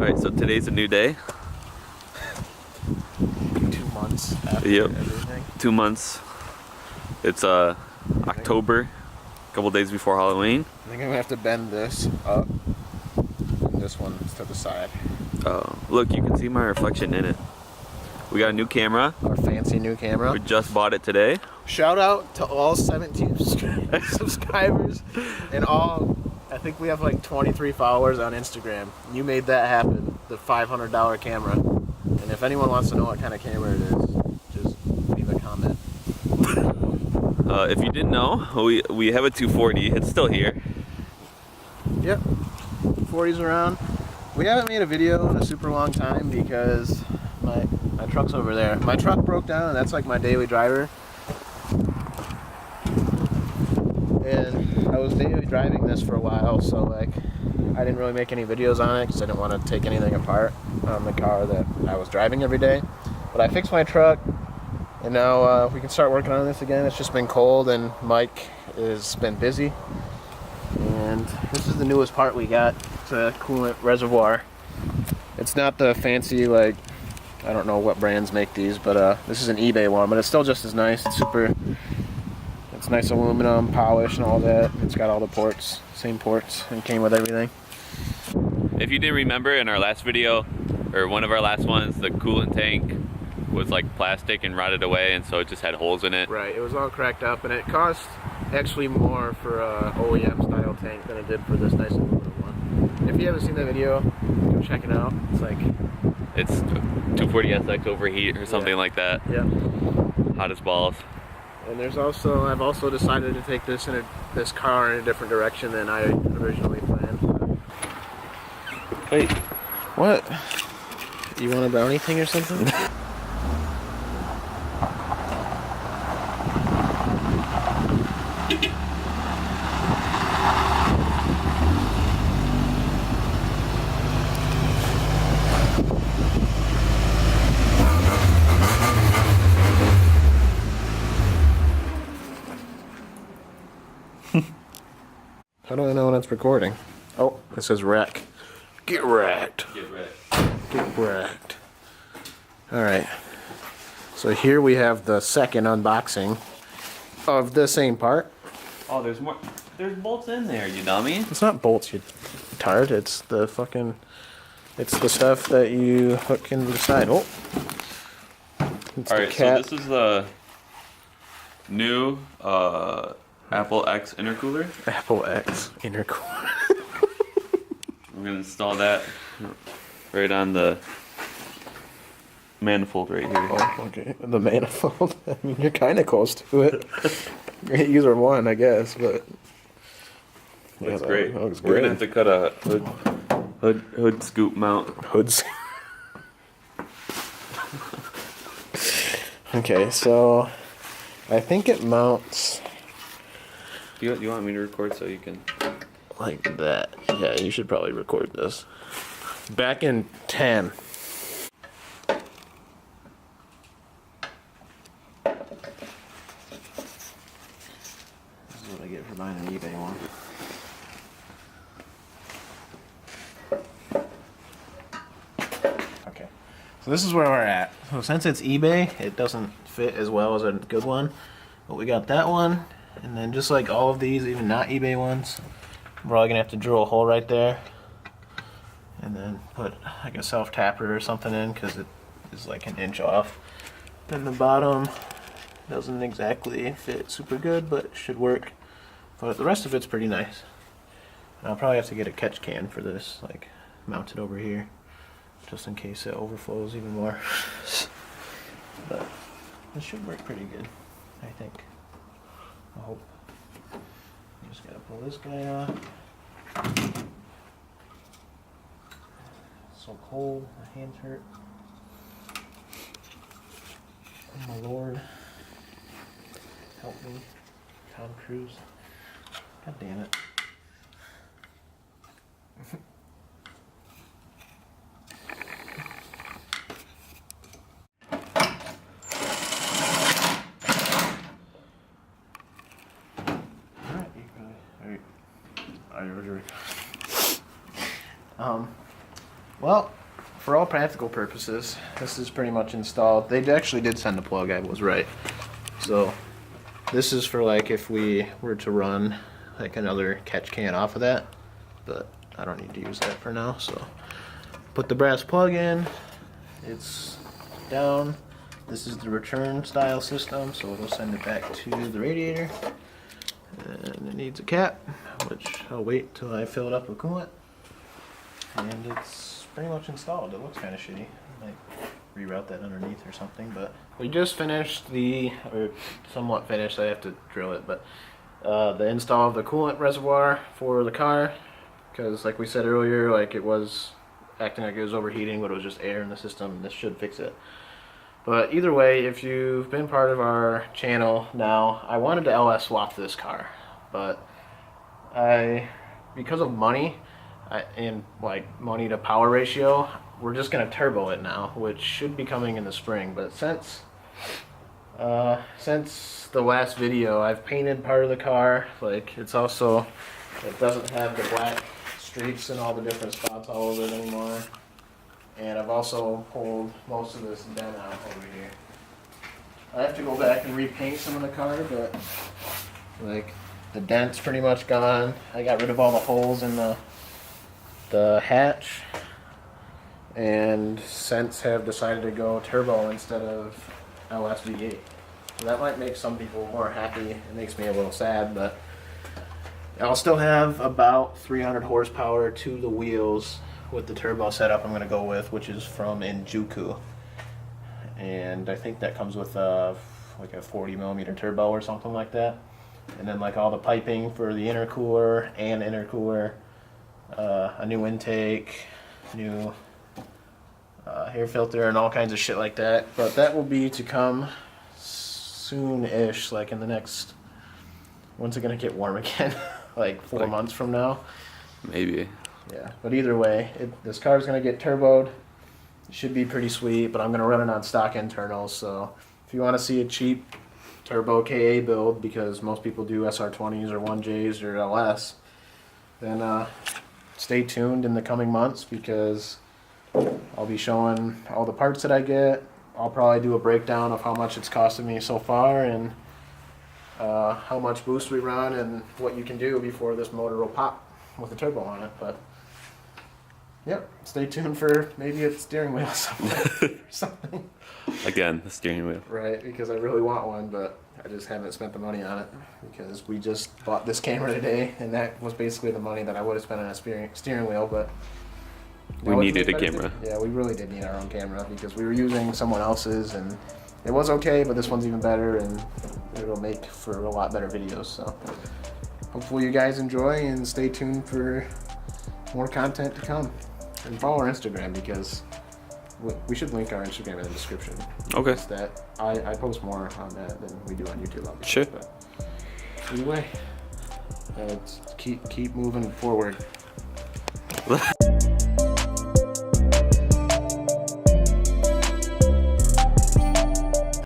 Alright, so today's a new day. 2 months after everything. 2 months. It's October, a couple days before Halloween. I think I'm gonna have to bend this up and this one to the side. Look, you can see my reflection in it. We got a new camera. Our fancy new camera. We just bought it today. Shout out to all 17 subscribers and all. I think we have like 23 followers on Instagram. You made that happen. The $500 camera. And if anyone wants to know what kind of camera it is, just leave a comment. If you didn't know, we have a 240. It's still here. Yep. 40's around. We haven't made a video in a super long time because my truck's over there. My truck broke down and that's like my daily driver. And I was daily driving this for a while, so like I didn't really make any videos on it because I didn't want to take anything apart on the car that I was driving every day. But I fixed my truck and now we can start working on this again. It's just been cold and Mike has been busy. And this is the newest part we got. It's a coolant reservoir. It's not the fancy, like, I don't know what brands make these, but this is an eBay one, but it's still just as nice. It's nice aluminum, polish and all that. It's got all the ports, same ports, and came with everything. If you didn't remember, in our last video, or one of our last ones, the coolant tank was like plastic and rotted away, and so it just had holes in it. Right, it was all cracked up, and it cost actually more for a OEM style tank than it did for this nice aluminum one. If you haven't seen that video, go check it out. It's 240SX overheat or something like that. Yeah. Hot as balls. And there's also, I've also decided to take this car in a different direction than I originally planned. Wait. What? You want a brownie thing or something? How do I know when it's recording? Oh, it says wreck. Get wrecked. Get wrecked. Get wrecked. Alright. So here we have the second unboxing of the same part. Oh, there's more. There's bolts in there, you dummy. It's not bolts, you tard. It's the fucking... It's the stuff that you hook into the side. Oh. Alright, so this is the new Apple X intercooler. Apple X intercooler. I'm gonna install that right on the manifold right here. Oh, okay. The manifold. I mean, you're kind of close to it. Great user one, I guess, but That's great. That looks We're good. gonna have to cut a hood scoop mount. Hoods. Okay, so I think it mounts Do you want me to record so you can? like that. Yeah, you should probably record this. Back in 10. This is what I get for buying an eBay one. Okay, so this is where we're at. So since it's eBay, it doesn't fit as well as a good one. But we got that one, and then just like all of these, even not eBay ones, we're probably gonna have to drill a hole right there and then put like a self-tapper or something in because it is like an inch off. Then the bottom doesn't exactly fit super good, but it should work. But the rest of it's pretty nice. And I'll probably have to get a catch can for this, like mounted over here, just in case it overflows even more. But it should work pretty good, I think. I hope. Just gotta pull this guy off. It's so cold, my hands hurt. Oh my lord. Help me, Tom Cruise. God damn it. Well, for all practical purposes, this is pretty much installed. They actually did send the plug, I was right. So this is for like if we were to run like another catch can off of that, but I don't need to use that for now. So put the brass plug in, it's down. This is the return style system, so it'll send it back to the radiator. And it needs a cap, which I'll wait till I fill it up with coolant. And it's pretty much installed. It looks kind of shitty. I might reroute that underneath or something, but we just finished or somewhat finished, I have to drill it, but the install of the coolant reservoir for the car, because like we said earlier, like it was acting like it was overheating, but it was just air in the system, and this should fix it. But either way, if you've been part of our channel now, I wanted to LS swap this car, but because of money and like money to power ratio, we're just gonna turbo it now, which should be coming in the spring. But since the last video, I've painted part of the car. Like it doesn't have the black streaks in all the different spots all over it anymore. And I've also pulled most of this dent out over here. I have to go back and repaint some of the car, but like the dent's pretty much gone. I got rid of all the holes in the hatch, and since have decided to go turbo instead of LS V8. So that might make some people more happy. It makes me a little sad, but I'll still have about 300 horsepower to the wheels with the turbo setup I'm going to go with, which is from Injuku, and I think that comes with like a 40mm turbo or something like that, and then like all the piping for the intercooler and intercooler, a new intake, new air filter, and all kinds of shit like that. But that will be to come soon-ish, like in the next, when's it going to get warm again? Like 4 months from now? Maybe. Yeah, but either way, this car's going to get turboed. It should be pretty sweet, but I'm going to run it on stock internals. So if you want to see a cheap turbo KA build, because most people do SR20s or 1Js or LS, then stay tuned in the coming months, because I'll be showing all the parts that I get. I'll probably do a breakdown of how much it's costed me so far, and how much boost we run, and what you can do before this motor will pop with a turbo on it. But yep, stay tuned for maybe a steering wheel or something. Again, the steering wheel. Right, because I really want one, but I just haven't spent the money on it, because we just bought this camera today, and that was basically the money that I would have spent on a steering wheel. But we needed a camera. Yeah, we really did need our own camera, because we were using someone else's, and it was okay, but this one's even better, and it'll make for a lot better videos. So hopefully you guys enjoy, and stay tuned for more content to come. And follow our Instagram, because we should link our Instagram in the description. Okay. It's that I post more on that than we do on YouTube, obviously. Sure. But either way, keep moving forward.